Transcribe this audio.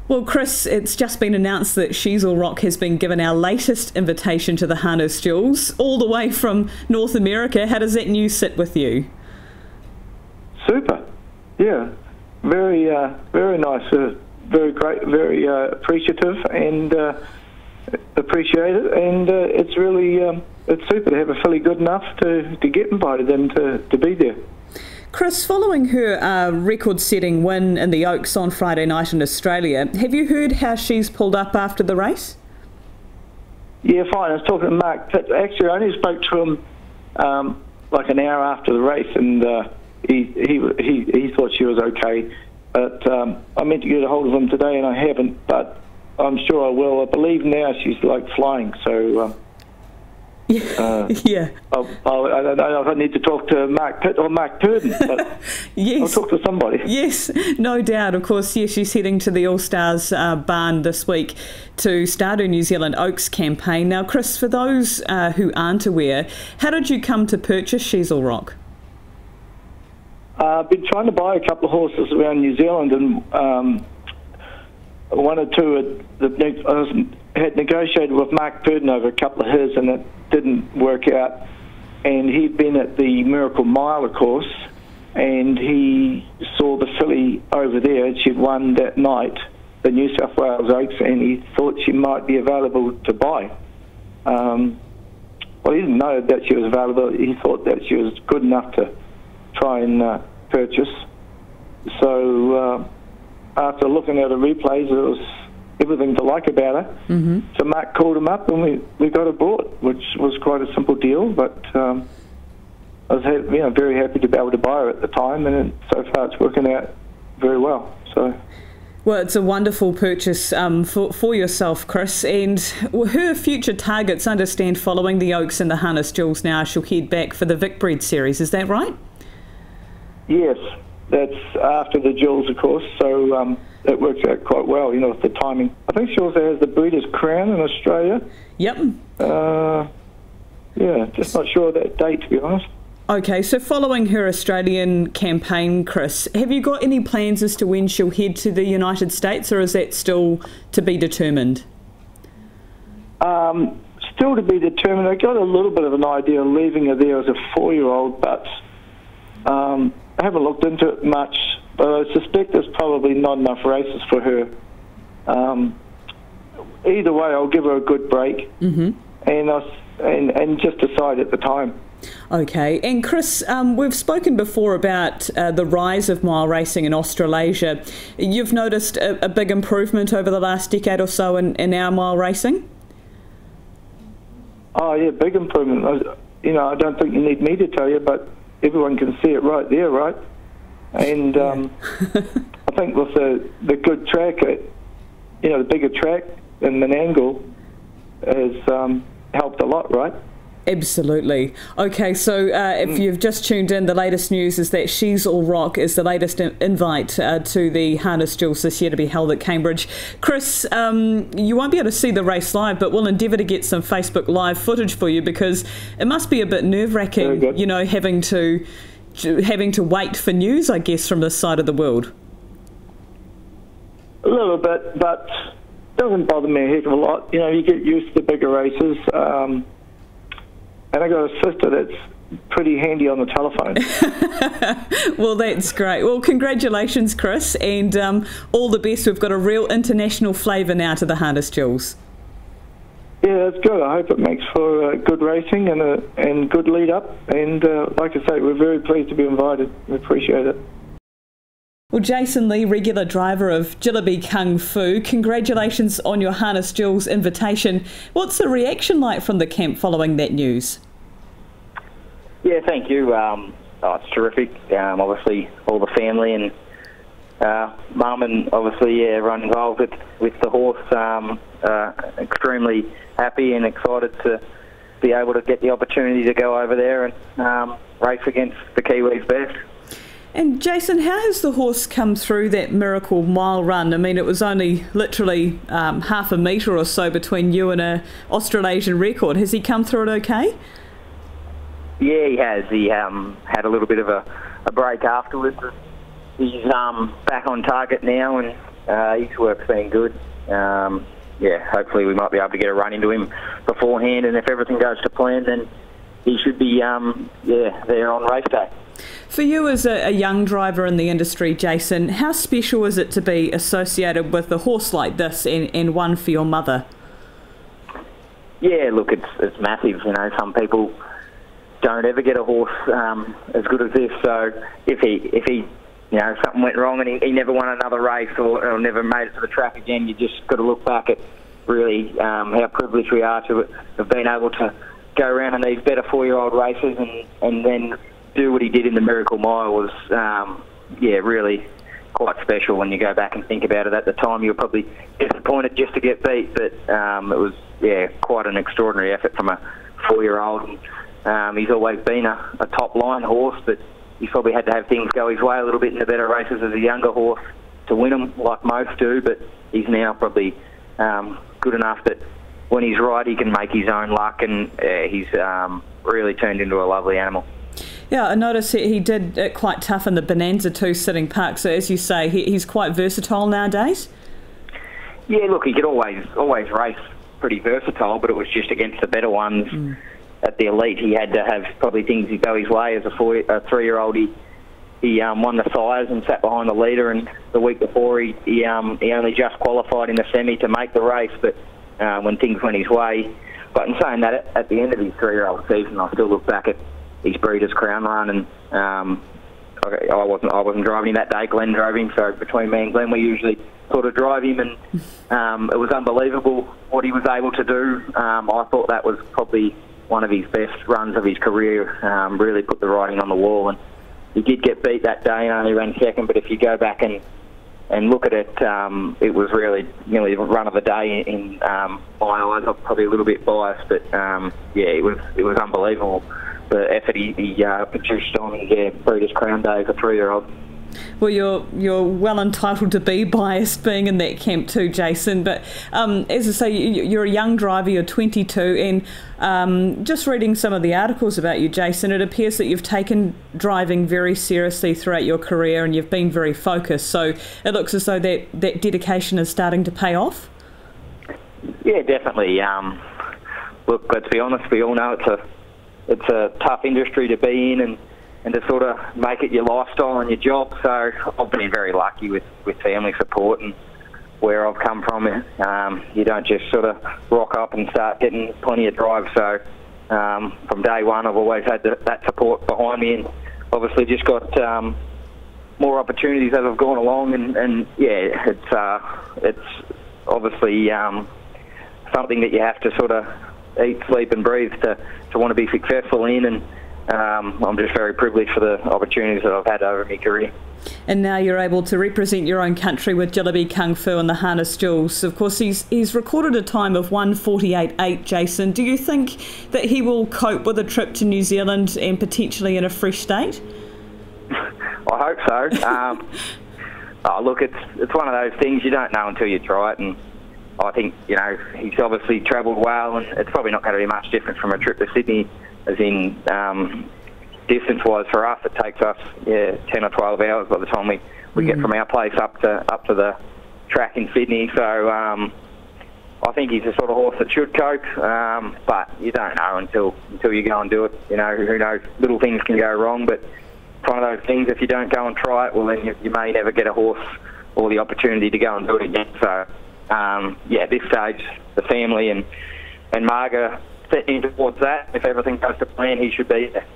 Well, Chris, it's just been announced that Shez Rock has been given our latest invitation to the Harness Jewels, all the way from North America. How does that news sit with you? Super. Yeah. Very, very nice. Very great. Very appreciative and appreciate it. And it's really it's super to have a filly good enough to get invited and to be there. Chris, following her record-setting win in the Oaks on Friday night in Australia, have you heard how she's pulled up after the race? Yeah, fine. I was talking to Mark. Actually, I only spoke to him like an hour after the race, and he thought she was okay. But I meant to get a hold of him today, and I haven't. But I'm sure I will. I believe now she's like flying. So. Yeah. I don't know if I need to talk to Mark Pitt or Mark Purden, but yes. I'll talk to somebody. Yes, no doubt. Of course, yes, she's heading to the All-Stars barn this week to start her New Zealand Oaks campaign. Now, Chris, for those who aren't aware, how did you come to purchase Shez Rock? I've been trying to buy a couple of horses around New Zealand, and one or two had negotiated with Mark Purden over a couple of his, and it didn't work out. And he'd been at the Miracle Mile, of course, and he saw the filly over there, and she'd won that night, the New South Wales Oaks, and he thought she might be available to buy. Well, he didn't know that she was available. He thought that she was good enough to try and purchase. So after looking at the replays, it was everything to like about her. Mm-hmm. So Mark called him up and we got her bought, which was quite a simple deal, but I was very happy to be able to buy her at the time, and so far it's working out very well. So. Well, it's a wonderful purchase for yourself, Chris, and her future targets, understand, following the Oaks and the Harness Jewels now, she'll head back for the Vic Breed Series, is that right? Yes, that's after the Jewels, of course, so that works out quite well, with the timing. I think she also has the Breeders' Crown in Australia. Yep. Yeah, just not sure of that date, to be honest. Okay, so following her Australian campaign, Chris, have you got any plans as to when she'll head to the United States, or is that still to be determined? Still to be determined. I got a little bit of an idea of leaving her there as a 4-year-old, but I haven't looked into it much. But I suspect there's probably not enough races for her. Either way, I'll give her a good break, and just decide at the time. Okay, and Chris, we've spoken before about the rise of mile racing in Australasia. You've noticed a big improvement over the last decade or so in our mile racing? Oh yeah, big improvement. I don't think you need me to tell you, but everyone can see it right there, right? And I think with the good track, the bigger track in Menangle has helped a lot, right? Absolutely. Okay, so if you've just tuned in, the latest news is that Shez Rock is the latest invite to the Harness Jewels this year to be held at Cambridge. Chris, you won't be able to see the race live, but we'll endeavour to get some Facebook Live footage for you, because it must be a bit nerve-wracking, having to wait for news, I guess, from this side of the world. A little bit, but it doesn't bother me a heck of a lot. You get used to the bigger races. And I got a sister that's pretty handy on the telephone. Well, that's great. Well, congratulations, Chris, and all the best. We've got a real international flavour now to the Harness Jewels. Yeah, that's good. I hope it makes for good racing and good lead up. And like I say, we're very pleased to be invited. We appreciate it. Well, Jason Lee, regular driver of Jilliby Kung Fu, congratulations on your Harness Jewels invitation. What's the reaction like from the camp following that news? Yeah, thank you. It's terrific. Obviously, all the family and mum and obviously everyone involved with the horse, extremely happy and excited to be able to get the opportunity to go over there and race against the Kiwis' best. And Jason, how has the horse come through that Miracle Mile run? I mean, it was only literally half a metre or so between you and an Australasian record. Has he come through it okay? Yeah, he has. He had a little bit of a break afterwards. He's back on target now, and his work's been good. Hopefully we might be able to get a run into him beforehand, and if everything goes to plan, then he should be there on race day. For you as a young driver in the industry, Jason, how special is it to be associated with a horse like this and one for your mother? Yeah, look, it's massive. You know, some people don't ever get a horse as good as this. So if he something went wrong and he never won another race or never made it to the track again, you just got to look back at really how privileged we are to have been able to go around in these better 4-year-old races and then do what he did in the Miracle Mile was, really quite special when you go back and think about it. At the time, you were probably disappointed just to get beat, but it was, quite an extraordinary effort from a 4-year-old. He's always been a top-line horse, but he's probably had to have things go his way a little bit in the better races as a younger horse to win them, like most do, but he's now probably good enough that when he's right, he can make his own luck, and he's really turned into a lovely animal. Yeah, I noticed he did it quite tough in the Bonanza 2 sitting park, so as you say, he's quite versatile nowadays? Yeah, look, he could always race pretty versatile, but it was just against the better ones. At the elite, he had to have probably things go his way. As a 3-year-old, he won the Sires and sat behind the leader, and the week before he only just qualified in the semi to make the race, but when things went his way. But in saying that, at the end of his 3-year-old season, I still look back at his Breeders' Crown run, and I wasn't driving him that day. Glenn drove him, so between me and Glenn, we usually sort of drive him, and it was unbelievable what he was able to do. I thought that was probably one of his best runs of his career. Really put the writing on the wall, and he did get beat that day and only ran second. But if you go back and look at it, it was really nearly the run of the day in my eyes. I'm probably a little bit biased, but it was unbelievable the effort he produced on Breeders' Crown Day as a 3-year-old. Well, you're well entitled to be biased being in that camp too, Jason. But as I say, you're a young driver, you're 22, and just reading some of the articles about you, Jason, it appears that you've taken driving very seriously throughout your career and you've been very focused. So it looks as though that dedication is starting to pay off. Yeah, definitely. Look, let's be honest, we all know it's a tough industry to be in, and to sort of make it your lifestyle and your job. So I've been very lucky with family support and where I've come from. You don't just sort of rock up and start getting plenty of drive. So from day one, I've always had that support behind me, and obviously just got more opportunities as I've gone along. And it's obviously something that you have to sort of eat, sleep and breathe to want to be successful in, and I'm just very privileged for the opportunities that I've had over my career. And now you're able to represent your own country with Jilliby Kung Fu and the Harness Jewels. Of course, he's recorded a time of 1:48.8, Jason. Do you think that he will cope with a trip to New Zealand and potentially in a fresh state? I hope so. Look, it's one of those things you don't know until you try it, and I think, he's obviously travelled well, and it's probably not going to be much different from a trip to Sydney, as in distance-wise for us. It takes us 10 or 12 hours by the time we get from our place up to the track in Sydney. So I think he's the sort of horse that should cope, but you don't know until you go and do it. Who knows? Little things can go wrong, but it's one of those things. If you don't go and try it, well, then you may never get a horse or the opportunity to go and do it again. So at this stage, the family and Marga setting towards that. If everything goes to plan, he should be there.